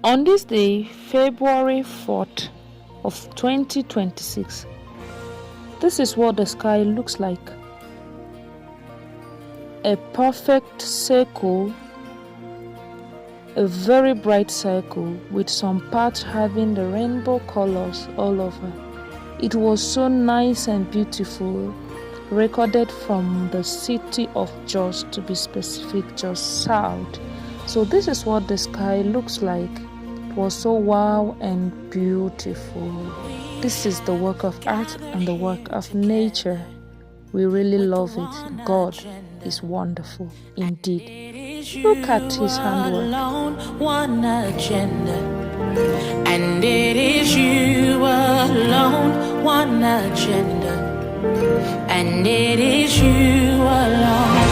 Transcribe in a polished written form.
On this day, February 4th of 2026, this is what the sky looks like. A perfect circle, a very bright circle with some parts having the rainbow colors all over. It was so nice and beautiful, recorded from the city of Jos, to be specific, Jos South. So this is what the sky looks like. It was so wow and beautiful. This is the work of art and the work of nature. We really love it. God is wonderful indeed. Look at his handwork. One agenda, and it is you alone. One agenda, and it is you alone.